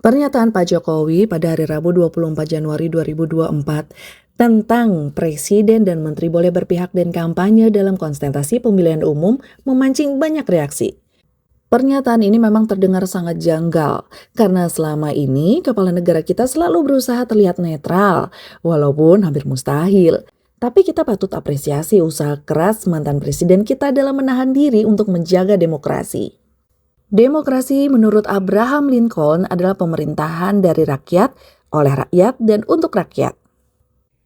Pernyataan Pak Jokowi pada hari Rabu 24 Januari 2024 tentang Presiden dan Menteri boleh berpihak dan kampanye dalam kontestasi pemilihan umum memancing banyak reaksi. Pernyataan ini memang terdengar sangat janggal, karena selama ini kepala negara kita selalu berusaha terlihat netral, walaupun hampir mustahil. Tapi kita patut apresiasi usaha keras mantan presiden kita dalam menahan diri untuk menjaga demokrasi. Demokrasi menurut Abraham Lincoln adalah pemerintahan dari rakyat, oleh rakyat, dan untuk rakyat.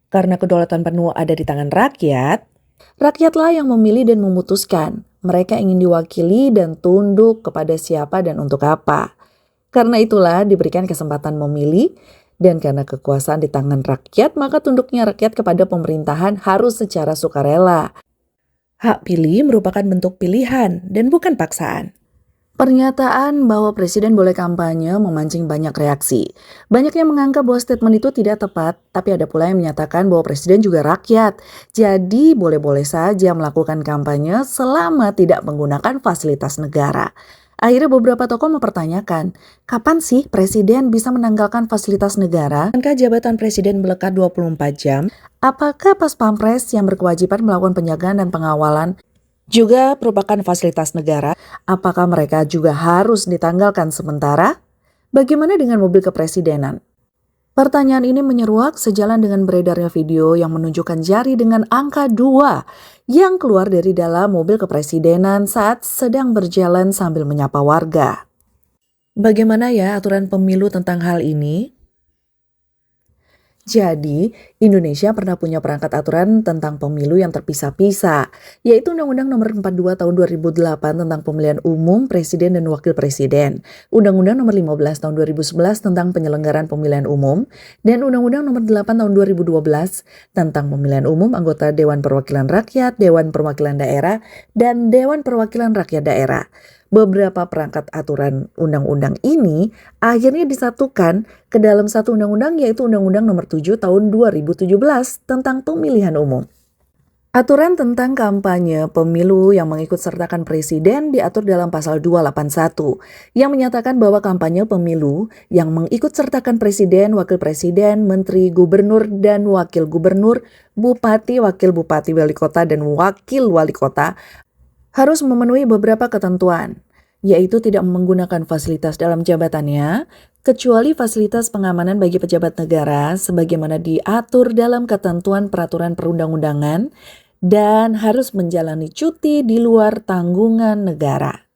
Karena kedaulatan penuh ada di tangan rakyat, rakyatlah yang memilih dan memutuskan. Mereka ingin diwakili dan tunduk kepada siapa dan untuk apa. Karena itulah diberikan kesempatan memilih, dan karena kekuasaan di tangan rakyat, maka tunduknya rakyat kepada pemerintahan harus secara sukarela. Hak pilih merupakan bentuk pilihan dan bukan paksaan. Pernyataan bahwa presiden boleh kampanye memancing banyak reaksi. Banyak yang menganggap bahwa statement itu tidak tepat, tapi ada pula yang menyatakan bahwa presiden juga rakyat. Jadi boleh-boleh saja melakukan kampanye selama tidak menggunakan fasilitas negara. Akhirnya beberapa tokoh mempertanyakan, kapan sih presiden bisa menanggalkan fasilitas negara? Bukankah jabatan presiden melekat 24 jam? Apakah pas pampres yang berkewajiban melakukan penjagaan dan pengawalan juga merupakan fasilitas negara? Apakah mereka juga harus ditanggalkan sementara? Bagaimana dengan mobil kepresidenan? Pertanyaan ini menyeruak sejalan dengan beredarnya video yang menunjukkan jari dengan angka 2 yang keluar dari dalam mobil kepresidenan saat sedang berjalan sambil menyapa warga. Bagaimana ya aturan pemilu tentang hal ini? Jadi, Indonesia pernah punya perangkat aturan tentang pemilu yang terpisah-pisah, yaitu Undang-Undang Nomor 42 Tahun 2008 tentang Pemilihan Umum Presiden dan Wakil Presiden, Undang-Undang Nomor 15 Tahun 2011 tentang Penyelenggaraan Pemilihan Umum, dan Undang-Undang Nomor 8 Tahun 2012 tentang Pemilihan Umum Anggota Dewan Perwakilan Rakyat, Dewan Perwakilan Daerah, dan Dewan Perwakilan Rakyat Daerah. Beberapa perangkat aturan undang-undang ini akhirnya disatukan ke dalam satu undang-undang, yaitu Undang-Undang Nomor 7 Tahun 2017 tentang Pemilihan Umum. Aturan tentang kampanye pemilu yang mengikut sertakan presiden diatur dalam pasal 281 yang menyatakan bahwa kampanye pemilu yang mengikut sertakan presiden, wakil presiden, menteri, gubernur, dan wakil gubernur, bupati, wakil bupati, wali kota, dan wakil wali kota harus memenuhi beberapa ketentuan, yaitu tidak menggunakan fasilitas dalam jabatannya, kecuali fasilitas pengamanan bagi pejabat negara sebagaimana diatur dalam ketentuan peraturan perundang-undangan, dan harus menjalani cuti di luar tanggungan negara.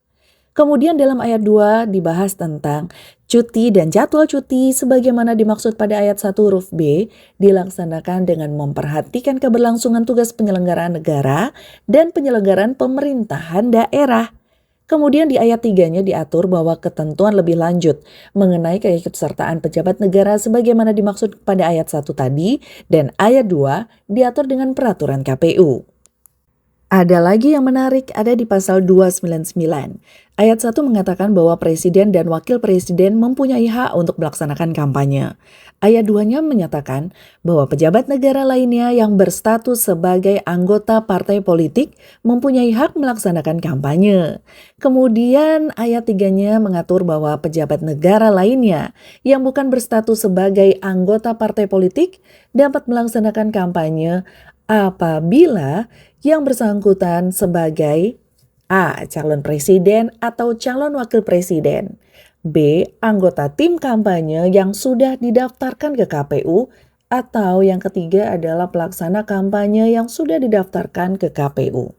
Kemudian dalam ayat 2 dibahas tentang cuti dan jadwal cuti sebagaimana dimaksud pada ayat 1 huruf B dilaksanakan dengan memperhatikan keberlangsungan tugas penyelenggaraan negara dan penyelenggaraan pemerintahan daerah. Kemudian di ayat 3-nya diatur bahwa ketentuan lebih lanjut mengenai keikutsertaan pejabat negara sebagaimana dimaksud pada ayat 1 tadi, dan ayat 2 diatur dengan peraturan KPU. Ada lagi yang menarik, ada di pasal 299. Ayat 1 mengatakan bahwa presiden dan wakil presiden mempunyai hak untuk melaksanakan kampanye. Ayat 2-nya menyatakan bahwa pejabat negara lainnya yang berstatus sebagai anggota partai politik mempunyai hak melaksanakan kampanye. Kemudian ayat 3-nya mengatur bahwa pejabat negara lainnya yang bukan berstatus sebagai anggota partai politik dapat melaksanakan kampanye apabila yang bersangkutan sebagai A. Calon presiden atau calon wakil presiden, B. Anggota tim kampanye yang sudah didaftarkan ke KPU, atau yang ketiga adalah pelaksana kampanye yang sudah didaftarkan ke KPU.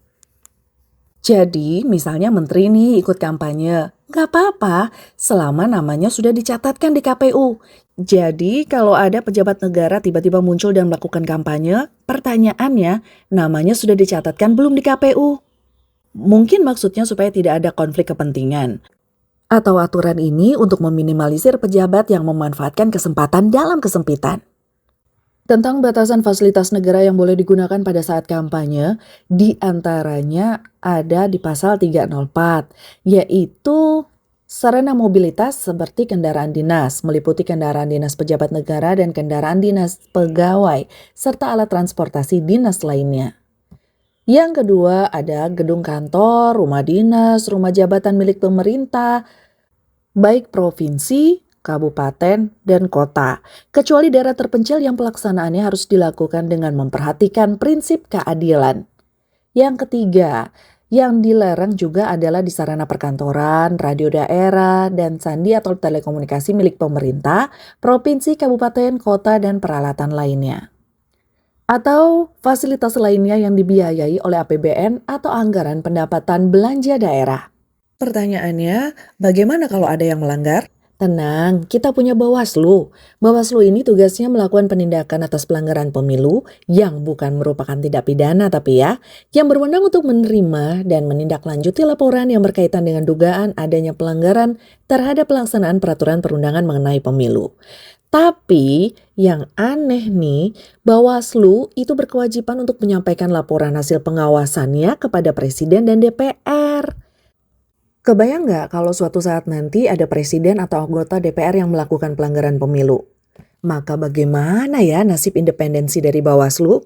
Jadi misalnya menteri nih ikut kampanye, gak apa-apa selama namanya sudah dicatatkan di KPU. Jadi kalau ada pejabat negara tiba-tiba muncul dan melakukan kampanye, pertanyaannya namanya sudah dicatatkan belum di KPU? Mungkin maksudnya supaya tidak ada konflik kepentingan. Atau aturan ini untuk meminimalisir pejabat yang memanfaatkan kesempatan dalam kesempitan. Tentang batasan fasilitas negara yang boleh digunakan pada saat kampanye, di antaranya ada di pasal 304, yaitu sarana mobilitas seperti kendaraan dinas, meliputi kendaraan dinas pejabat negara dan kendaraan dinas pegawai, serta alat transportasi dinas lainnya. Yang kedua ada gedung kantor, rumah dinas, rumah jabatan milik pemerintah, baik provinsi, kabupaten, dan kota, kecuali daerah terpencil yang pelaksanaannya harus dilakukan dengan memperhatikan prinsip keadilan. Yang ketiga, yang dilarang juga adalah di sarana perkantoran, radio daerah, dan sandi atau telekomunikasi milik pemerintah, provinsi, kabupaten, kota, dan peralatan lainnya. Atau fasilitas lainnya yang dibiayai oleh APBN atau anggaran pendapatan belanja daerah. Pertanyaannya, bagaimana kalau ada yang melanggar? Tenang, kita punya Bawaslu. Bawaslu ini tugasnya melakukan penindakan atas pelanggaran pemilu yang bukan merupakan tindak pidana tapi yang berwenang untuk menerima dan menindaklanjuti laporan yang berkaitan dengan dugaan adanya pelanggaran terhadap pelaksanaan peraturan perundangan mengenai pemilu. Tapi yang aneh nih, Bawaslu itu berkewajiban untuk menyampaikan laporan hasil pengawasannya kepada Presiden dan DPR. Kebayang nggak kalau suatu saat nanti ada presiden atau anggota DPR yang melakukan pelanggaran pemilu? Maka bagaimana ya nasib independensi dari Bawaslu?